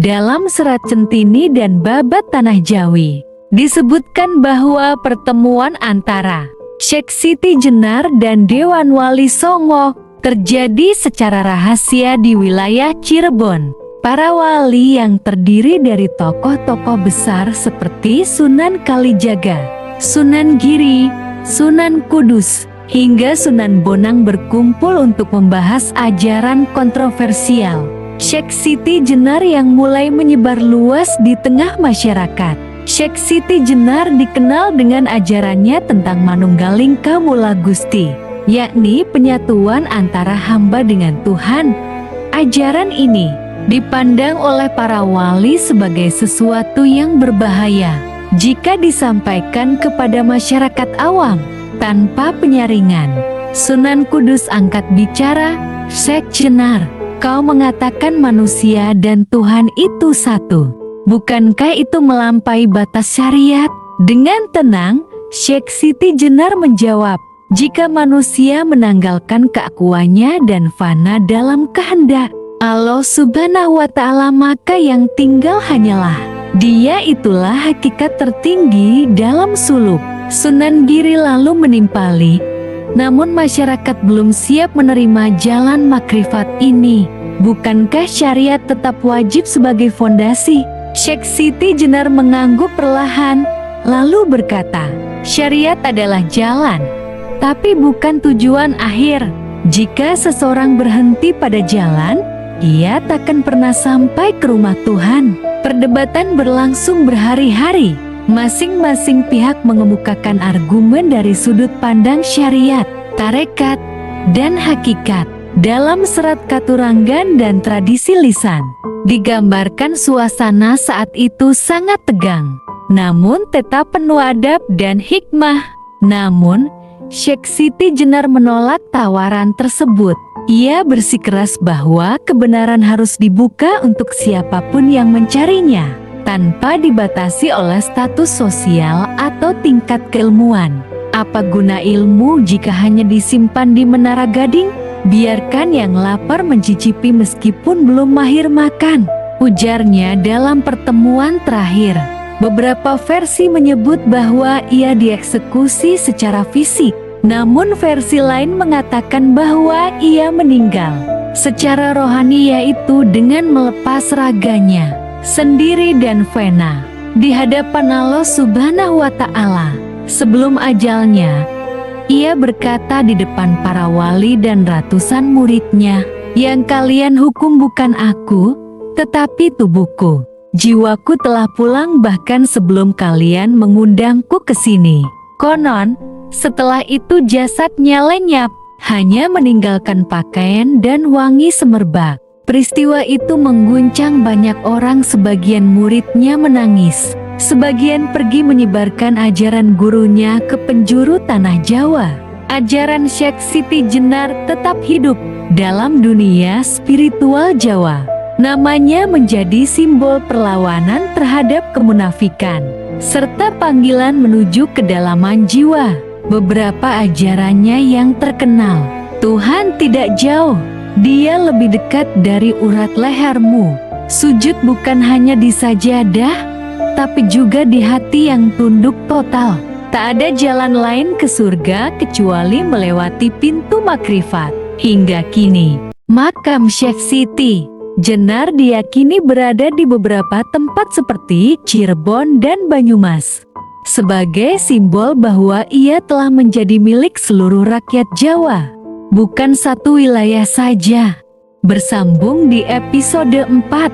Dalam serat Centini dan Babat Tanah Jawi, disebutkan bahwa pertemuan antara Syekh Siti Jenar dan Dewan Wali Songo terjadi secara rahasia di wilayah Cirebon. Para wali yang terdiri dari tokoh-tokoh besar seperti Sunan Kalijaga, Sunan Giri, Sunan Kudus, hingga Sunan Bonang berkumpul untuk membahas ajaran kontroversial Syekh Siti Jenar yang mulai menyebar luas di tengah masyarakat. Syekh Siti Jenar dikenal dengan ajarannya tentang Manunggaling Kamula Gusti, yakni penyatuan antara hamba dengan Tuhan. Ajaran ini dipandang oleh para wali sebagai sesuatu yang berbahaya jika disampaikan kepada masyarakat awam tanpa penyaringan. Sunan Kudus angkat bicara, "Syekh Jenar, kau mengatakan manusia dan Tuhan itu satu. Bukankah itu melampaui batas syariat?" Dengan tenang, Syekh Siti Jenar menjawab, "Jika manusia menanggalkan keakuannya dan fana dalam kehendak Allah Subhanahu wa Ta'ala, maka yang tinggal hanyalah Dia. Itulah hakikat tertinggi dalam suluk." Sunan Giri lalu menimpali, "Namun masyarakat belum siap menerima jalan makrifat ini. Bukankah syariat tetap wajib sebagai fondasi?" Syekh Siti Jenar mengangguk perlahan, lalu berkata, "Syariat adalah jalan, tapi bukan tujuan akhir. Jika seseorang berhenti pada jalan, ia takkan pernah sampai ke rumah Tuhan." Perdebatan berlangsung berhari-hari. Masing-masing pihak mengemukakan argumen dari sudut pandang syariat, tarekat, dan hakikat. Dalam serat Katuranggan dan Tradisi Lisan, digambarkan suasana saat itu sangat tegang, namun tetap penuh adab dan hikmah. Namun, Syekh Siti Jenar menolak tawaran tersebut. Ia bersikeras bahwa kebenaran harus dibuka untuk siapapun yang mencarinya, tanpa dibatasi oleh status sosial atau tingkat keilmuan. "Apa guna ilmu jika hanya disimpan di menara gading? Biarkan yang lapar mencicipi meskipun belum mahir makan," ujarnya dalam pertemuan terakhir. Beberapa versi menyebut bahwa ia dieksekusi secara fisik, namun versi lain mengatakan bahwa ia meninggal secara rohani, yaitu dengan melepas raganya sendiri dan fana di hadapan Allah Subhanahu wa Ta'ala. Sebelum ajalnya, ia berkata di depan para wali dan ratusan muridnya, "Yang kalian hukum bukan aku, tetapi tubuhku. Jiwaku telah pulang bahkan sebelum kalian mengundangku ke sini." Konon, setelah itu jasadnya lenyap, hanya meninggalkan pakaian dan wangi semerbak. Peristiwa itu mengguncang banyak orang, sebagian muridnya menangis, sebagian pergi menyebarkan ajaran gurunya ke penjuru tanah Jawa. Ajaran Syekh Siti Jenar tetap hidup dalam dunia spiritual Jawa. Namanya menjadi simbol perlawanan terhadap kemunafikan, serta panggilan menuju kedalaman jiwa. Beberapa ajarannya yang terkenal, "Tuhan tidak jauh, Dia lebih dekat dari urat lehermu. Sujud bukan hanya di sajadah, tapi juga di hati yang tunduk total. Tak ada jalan lain ke surga kecuali melewati pintu makrifat." Hingga kini, makam Syekh Siti Jenar diyakini berada di beberapa tempat seperti Cirebon dan Banyumas, sebagai simbol bahwa ia telah menjadi milik seluruh rakyat Jawa, bukan satu wilayah saja. Bersambung di episode 4.